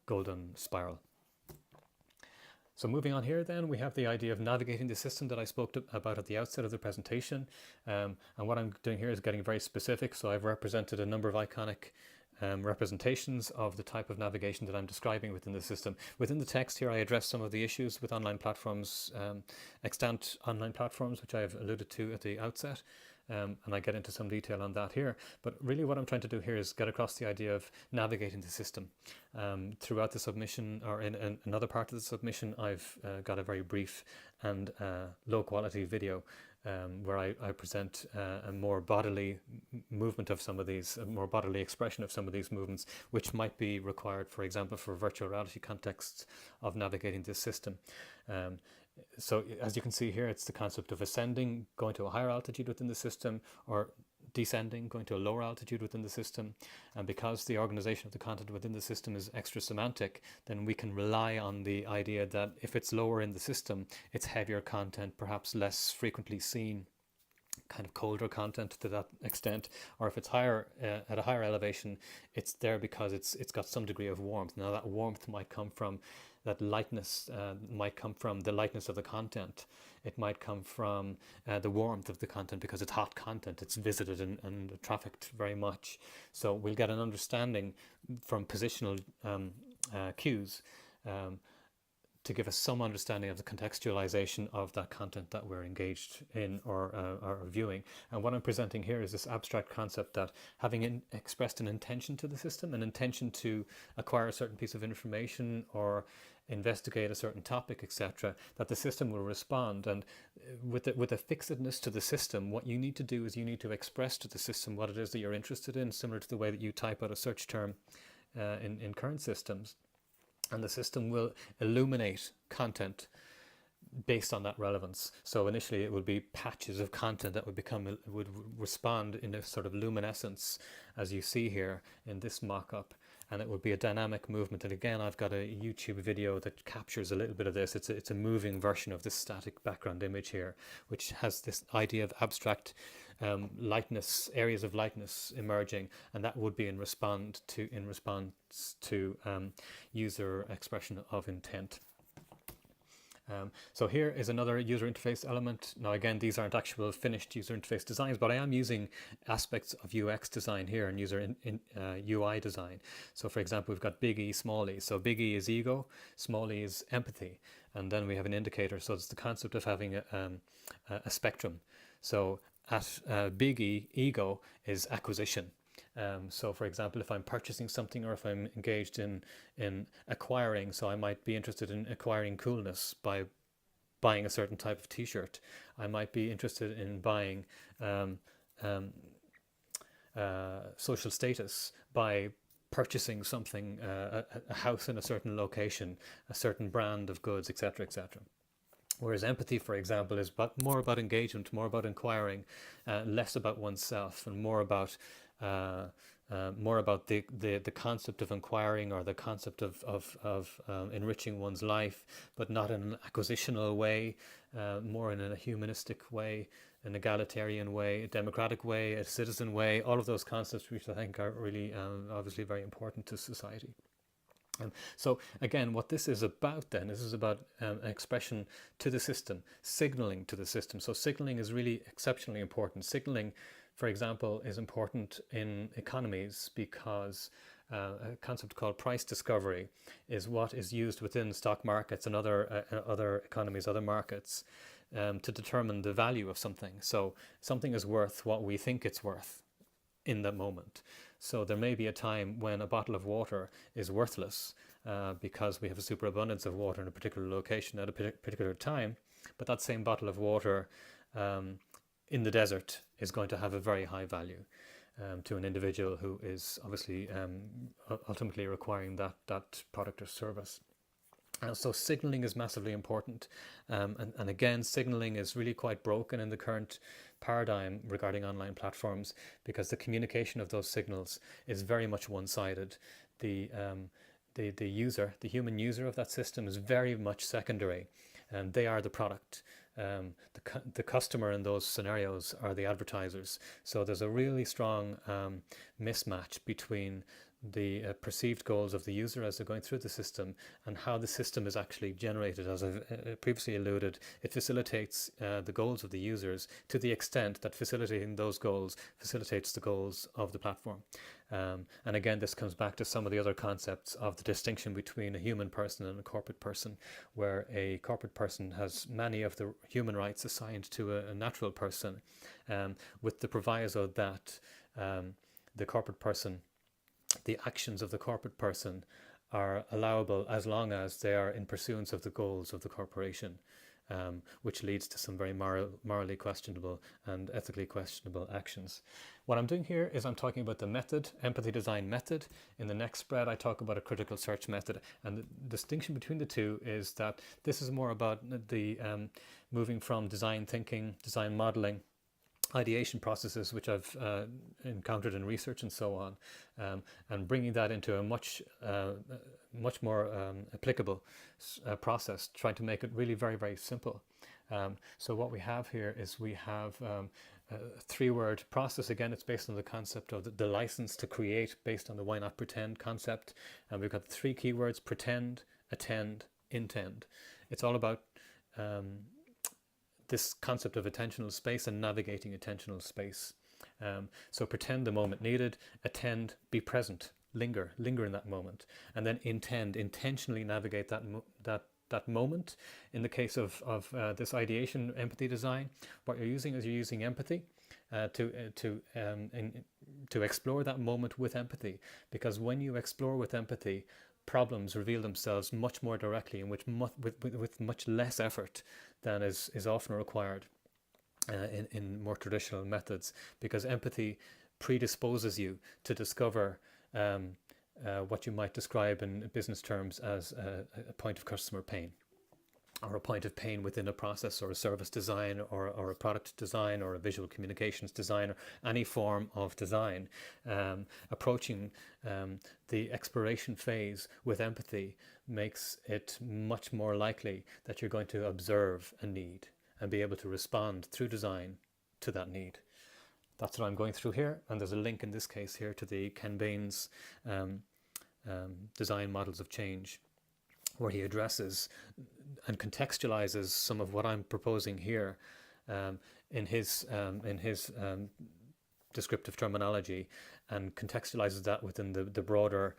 golden spiral. So moving on here then, we have the idea of navigating the system that I spoke about at the outset of the presentation. And what I'm doing here is getting very specific. So I've represented a number of iconic representations of the type of navigation that I'm describing within the system. Within the text here, I address some of the issues with online platforms, extant online platforms, which I've alluded to at the outset. And I get into some detail on that here. But really what I'm trying to do here is get across the idea of navigating the system. Throughout the submission, or in another part of the submission, I've got a very brief and low quality video where I present a more bodily movement of some of these, a more bodily expression of some of these movements, which might be required, for example, for virtual reality contexts of navigating this system. So as you can see here, it's the concept of ascending, going to a higher altitude within the system, or descending, going to a lower altitude within the system. And because the organization of the content within the system is extra semantic, then we can rely on the idea that if it's lower in the system, it's heavier content, perhaps less frequently seen, kind of colder content to that extent, or if it's higher at a higher elevation, it's there because it's got some degree of warmth. Now that warmth might come from that lightness, might come from the lightness of the content. It might come from the warmth of the content because it's hot content, it's visited and trafficked very much. So we'll get an understanding from positional cues to give us some understanding of the contextualization of that content that we're engaged in or viewing. And what I'm presenting here is this abstract concept that having expressed an intention to the system, an intention to acquire a certain piece of information or investigate a certain topic, etc., that the system will respond. And with a fixedness to the system, what you need to do is you need to express to the system what it is that you're interested in, similar to the way that you type out a search term in current systems. And the system will illuminate content based on that relevance. So initially it would be patches of content that would respond in a sort of luminescence, as you see here in this mock-up, and it would be a dynamic movement. And again, I've got a YouTube video that captures a little bit of this. It's a moving version of this static background image here, which has this idea of abstract lightness, areas of lightness emerging, and that would be in response to user expression of intent. So here is another user interface element. Now again, these aren't actual finished user interface designs, but I am using aspects of UX design here and user UI design. So for example, we've got big E, small e. So big E is ego, small e is empathy. And then we have an indicator. So it's the concept of having a spectrum. So at big E, ego is acquisition. So for example, if I'm purchasing something or if I'm engaged in acquiring, so I might be interested in acquiring coolness by buying a certain type of t-shirt. I might be interested in buying social status by purchasing something, a house in a certain location, a certain brand of goods, etc., etc. Whereas empathy, for example, is more about engagement, more about inquiring, less about oneself, and more about the concept of inquiring, or the concept of enriching one's life, but not in an acquisitional way, more in a humanistic way, an egalitarian way, a democratic way, a citizen way, all of those concepts which I think are really obviously very important to society. So again, what this is about then, this is about an expression to the system, signaling to the system. So signaling is really exceptionally important. Signaling, for example, is important in economies because a concept called price discovery is what is used within stock markets and other economies, other markets, to determine the value of something. So something is worth what we think it's worth in that moment. So there may be a time when a bottle of water is worthless because we have a superabundance of water in a particular location at a particular time, but that same bottle of water in the desert is going to have a very high value to an individual who is obviously ultimately requiring that product or service. So signaling is massively important, and again, signaling is really quite broken in the current paradigm regarding online platforms, because the communication of those signals is very much one-sided. The user, the human user of that system, is very much secondary, and they are the product. the customer in those scenarios are the advertisers. So there's a really strong mismatch between the perceived goals of the user as they're going through the system and how the system is actually generated. As I've previously alluded, it facilitates the goals of the users to the extent that facilitating those goals facilitates the goals of the platform. And again, this comes back to some of the other concepts of the distinction between a human person and a corporate person, where a corporate person has many of the human rights assigned to a natural person, with the proviso that the corporate person, the actions of the corporate person are allowable as long as they are in pursuance of the goals of the corporation, which leads to some very morally questionable and ethically questionable actions. What I'm doing here is I'm talking about the method, empathy design method. In the next spread, I talk about a critical search method. And the distinction between the two is that this is more about the moving from design thinking, design modeling, ideation processes, which I've encountered in research and so on, and bringing that into a much more applicable process, trying to make it really very, very simple. So what we have here is we have a three-word process. Again, it's based on the concept of the license to create, based on the why not pretend concept. And we've got three keywords: pretend, attend, intend. It's all about this concept of attentional space and navigating attentional space. So pretend the moment needed, attend, be present, linger in that moment, and then intend, intentionally navigate that moment. In the case of this ideation empathy design, what you're using empathy to explore that moment with empathy, because when you explore with empathy, problems reveal themselves much more directly and with much less effort than is often required in more traditional methods, because empathy predisposes you to discover what you might describe in business terms as a point of customer pain, or a point of pain within a process or a service design or a product design or a visual communications design or any form of design. Approaching the exploration phase with empathy makes it much more likely that you're going to observe a need and be able to respond through design to that need. That's what I'm going through here, and there's a link in this case here to the Ken Bain's design models of change, where he addresses and contextualizes some of what I'm proposing here in his descriptive terminology, and contextualizes that within the broader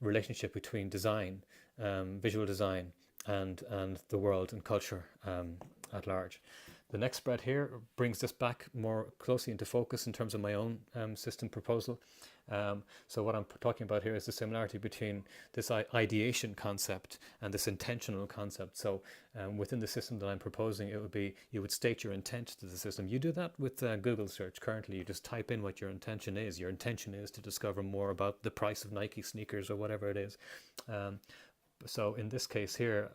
relationship between design, visual design, and the world and culture at large. The next spread here brings this back more closely into focus in terms of my own system proposal. So what I'm talking about here is the similarity between this ideation concept and this intentional concept. So within the system that I'm proposing, it would be, you would state your intent to the system. You do that with Google search currently. You just type in what your intention is. Your intention is to discover more about the price of Nike sneakers or whatever it is. So in this case here,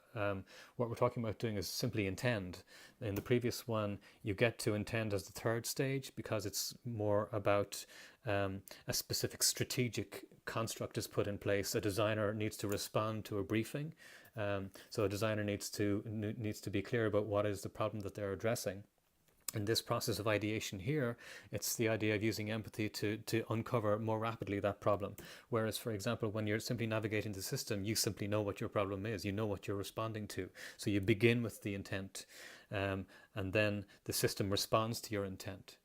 what we're talking about doing is simply intend. In the previous one, you get to intend as the third stage, because it's more about a specific strategic construct is put in place. A designer needs to respond to a briefing. So a designer needs to be clear about what is the problem that they're addressing. In this process of ideation here, it's the idea of using empathy to uncover more rapidly that problem. Whereas, for example, when you're simply navigating the system, you simply know what your problem is. You know what you're responding to. So you begin with the intent, and then the system responds to your intent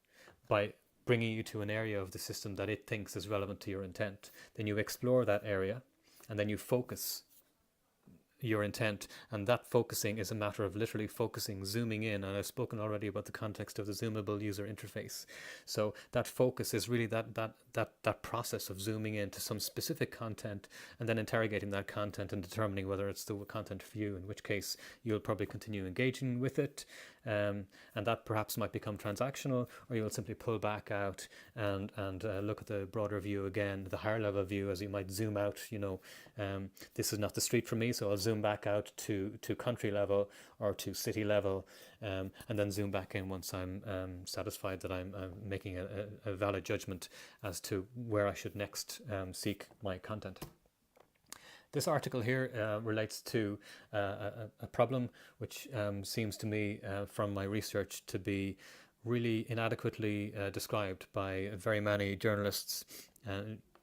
by bringing you to an area of the system that it thinks is relevant to your intent. Then you explore that area, and then you focus your intent, and that focusing is a matter of literally focusing, zooming in, and I've spoken already about the context of the zoomable user interface. So that focus is really that process of zooming into some specific content and then interrogating that content and determining whether it's the content for you, in which case you'll probably continue engaging with it, and that perhaps might become transactional, or you'll simply pull back out and look at the broader view again, the higher level view, as you might zoom out. This is not the street for me, so I'll zoom back out to country level or to city level, and then zoom back in once I'm satisfied that I'm making a valid judgment as to where I should next seek my content. This article here relates to a problem which seems to me from my research to be really inadequately described by very many journalists,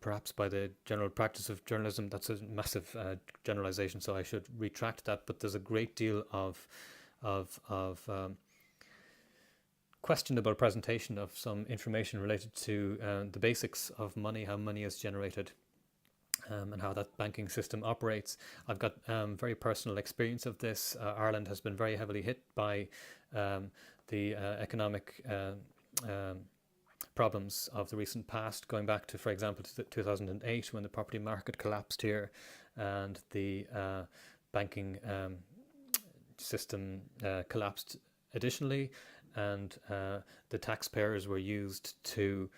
perhaps by the general practice of journalism. That's a massive generalization, so I should retract that, but there's a great deal of questionable presentation of some information related to the basics of money, how money is generated, and how that banking system operates. I've got very personal experience of this. Ireland has been very heavily hit by the economic problems of the recent past, going back to, for example, to 2008, when the property market collapsed here and the banking system collapsed additionally, and the taxpayers were used to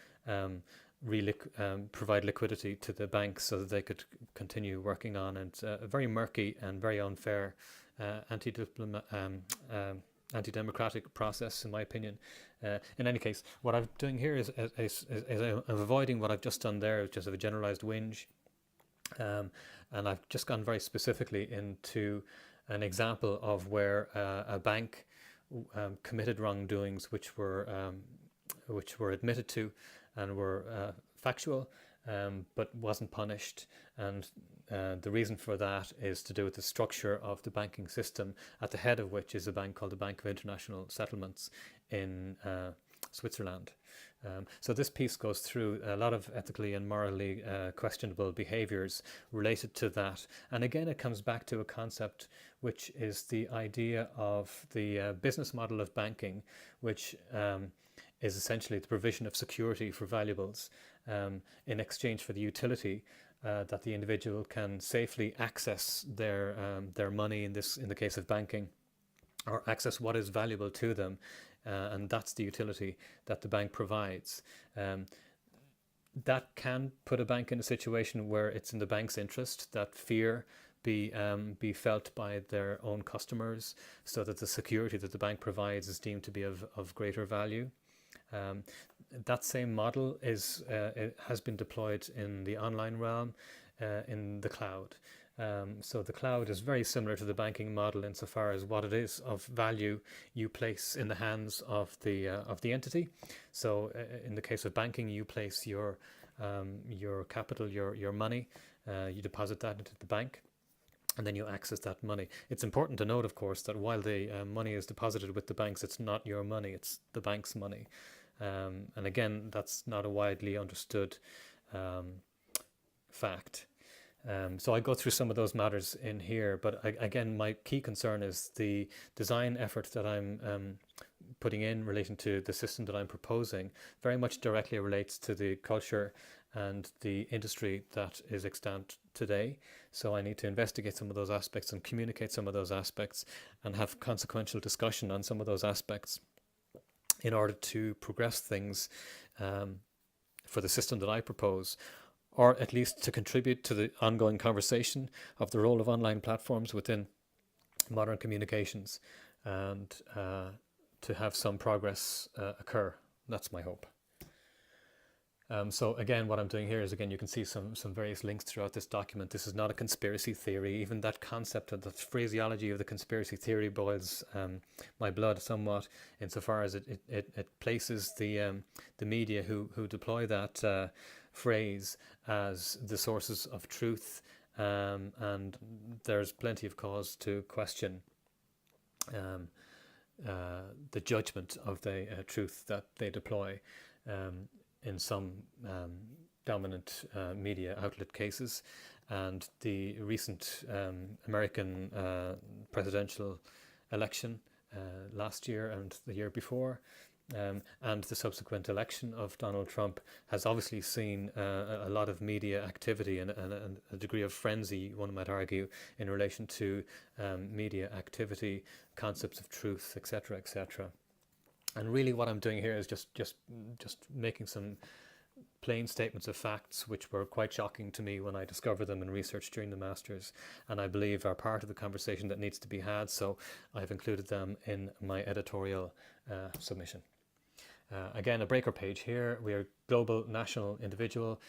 provide liquidity to the banks so that they could continue working on. And it's a very murky and very unfair anti-democratic process, in my opinion. In any case, what I'm doing here is I'm avoiding what I've just done there, which is a generalized whinge. And I've just gone very specifically into an example of where a bank committed wrongdoings which were admitted to and were factual, but wasn't punished. And the reason for that is to do with the structure of the banking system, at the head of which is a bank called the Bank of International Settlements in Switzerland. So this piece goes through a lot of ethically and morally questionable behaviors related to that. And again, it comes back to a concept which is the idea of the business model of banking, which is essentially the provision of security for valuables in exchange for the utility that the individual can safely access their money, in the case of banking, or access what is valuable to them. And that's the utility that the bank provides. That can put a bank in a situation where it's in the bank's interest that fear be felt by their own customers, so that the security that the bank provides is deemed to be of greater value. That same model it has been deployed in the online realm, in the cloud. So the cloud is very similar to the banking model insofar as what it is of value you place in the hands of the entity. So in the case of banking, you place your capital, your money, you deposit that into the bank, and then you access that money. It's important to note, of course, that while the money is deposited with the banks, it's not your money, it's the bank's money. And again, that's not a widely understood fact. So I go through some of those matters in here, but again, my key concern is the design effort that I'm putting in relation to the system that I'm proposing very much directly relates to the culture and the industry that is extant today. So I need to investigate some of those aspects and communicate some of those aspects and have consequential discussion on some of those aspects in order to progress things for the system that I propose, or at least to contribute to the ongoing conversation of the role of online platforms within modern communications, and to have some progress occur. That's my hope. So again, what I'm doing here is, again, you can see some various links throughout this document. This is not a conspiracy theory. Even that concept of the phraseology of the conspiracy theory boils my blood somewhat, insofar as it places the media who deploy that phrase as the sources of truth, and there's plenty of cause to question the judgment of the truth that they deploy in some dominant media outlet cases. And the recent American presidential election last year and the year before, and the subsequent election of Donald Trump has obviously seen a lot of media activity and a degree of frenzy, one might argue, in relation to media activity, concepts of truth, etc., etc. And really what I'm doing here is just making some plain statements of facts which were quite shocking to me when I discovered them in research during the Masters, and I believe are part of the conversation that needs to be had, so I've included them in my editorial submission. Again, a breaker page here. We are global, national, individual.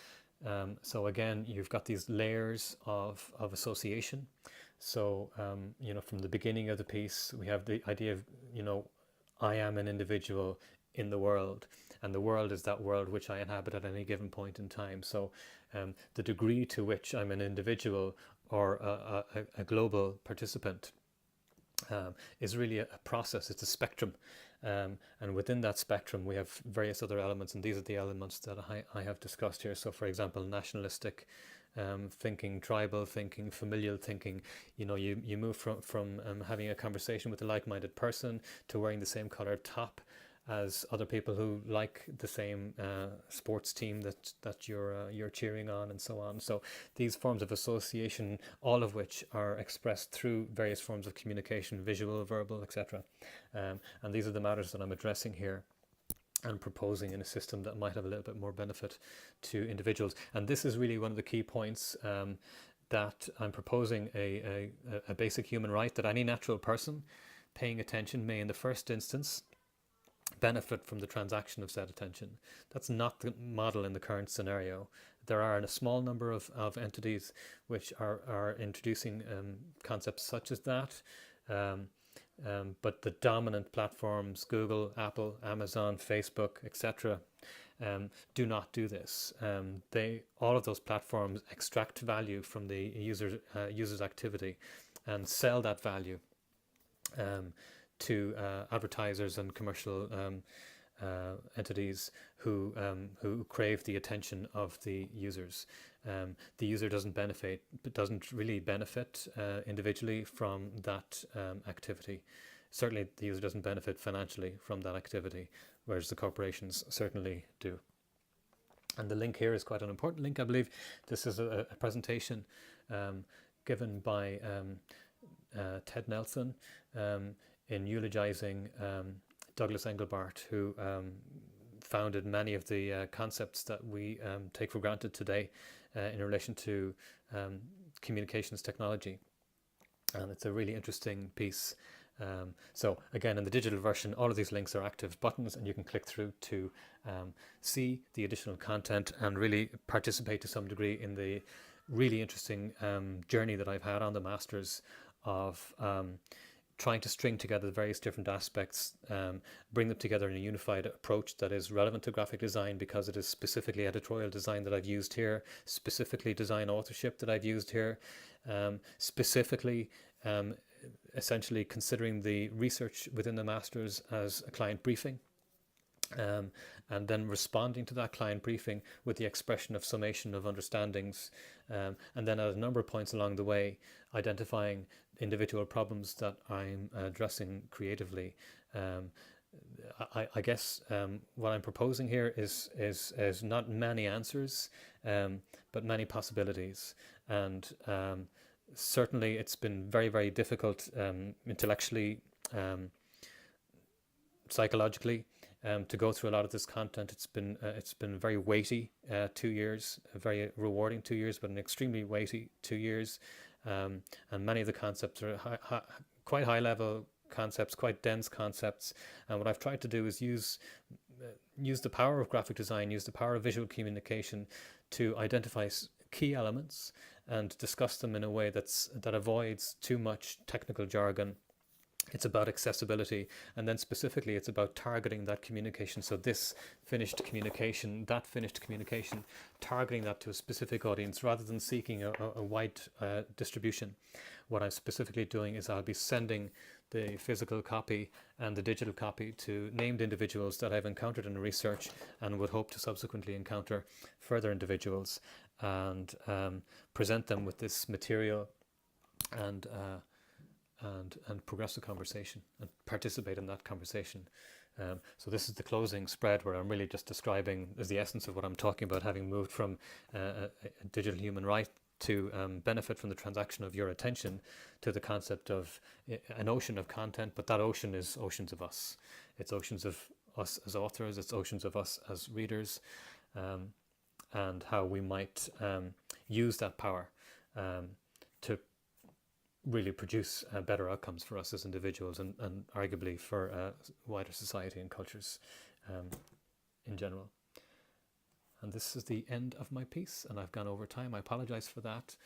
So again, you've got these layers of association. So, from the beginning of the piece, we have the idea of, I am an individual in the world, and the world is that world which I inhabit at any given point in time. So the degree to which I'm an individual or a global participant is really a process. It's a spectrum. And within that spectrum, we have various other elements, and these are the elements that I have discussed here. So, for example, nationalistic thinking, tribal thinking, familial thinking. You move from having a conversation with a like-minded person to wearing the same colored top as other people who like the same sports team that you're cheering on, and so on. So these forms of association, all of which are expressed through various forms of communication, visual, verbal, etc. And these are the matters that I'm addressing here and proposing in a system that might have a little bit more benefit to individuals. And this is really one of the key points that I'm proposing, a basic human right that any natural person paying attention may in the first instance benefit from the transaction of said attention. That's not the model in the current scenario. There are a small number of entities which are introducing concepts such as that, but the dominant platforms, Google, Apple, Amazon, Facebook, etc., do not do this. All of those platforms extract value from the user's activity and sell that value to advertisers and commercial entities who crave the attention of the users. The user doesn't really benefit individually from that activity. Certainly, the user doesn't benefit financially from that activity, whereas the corporations certainly do. And the link here is quite an important link, I believe. This is a presentation given by Ted Nelson in eulogizing Douglas Engelbart, who founded many of the concepts that we take for granted today in relation to communications technology. And it's a really interesting piece. So again, in the digital version, all of these links are active buttons, and you can click through to see the additional content and really participate to some degree in the really interesting journey that I've had on the Masters of trying to string together the various different aspects, bring them together in a unified approach that is relevant to graphic design, because it is specifically editorial design that I've used here, specifically design authorship that I've used here, specifically essentially considering the research within the Masters as a client briefing, and then responding to that client briefing with the expression of summation of understandings, and then at a number of points along the way identifying individual problems that I'm addressing creatively. I guess what I'm proposing here is not many answers, but many possibilities. And certainly it's been very, very difficult intellectually, psychologically, to go through a lot of this content. It's been very weighty 2 years, a very rewarding 2 years, but an extremely weighty 2 years. And many of the concepts are quite high level concepts, quite dense concepts. And what I've tried to do is use the power of graphic design, use the power of visual communication to identify key elements and discuss them in a way that avoids too much technical jargon. It's about accessibility, and then specifically it's about targeting that communication. So this finished communication, that finished communication, targeting that to a specific audience rather than seeking a wide distribution. What I'm specifically doing is I'll be sending the physical copy and the digital copy to named individuals that I've encountered in research and would hope to subsequently encounter further individuals, and present them with this material and progress the conversation and participate in that conversation. So this is the closing spread, where I'm really just describing as the essence of what I'm talking about, having moved from a digital human right to benefit from the transaction of your attention, to the concept of an ocean of content, but that ocean is oceans of us. It's oceans of us as authors, it's oceans of us as readers, and how we might use that power to really produce better outcomes for us as individuals, and arguably for wider society and cultures in general. And this is the end of my piece, and I've gone over time. I apologize for that.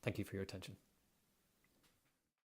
Thank you for your attention.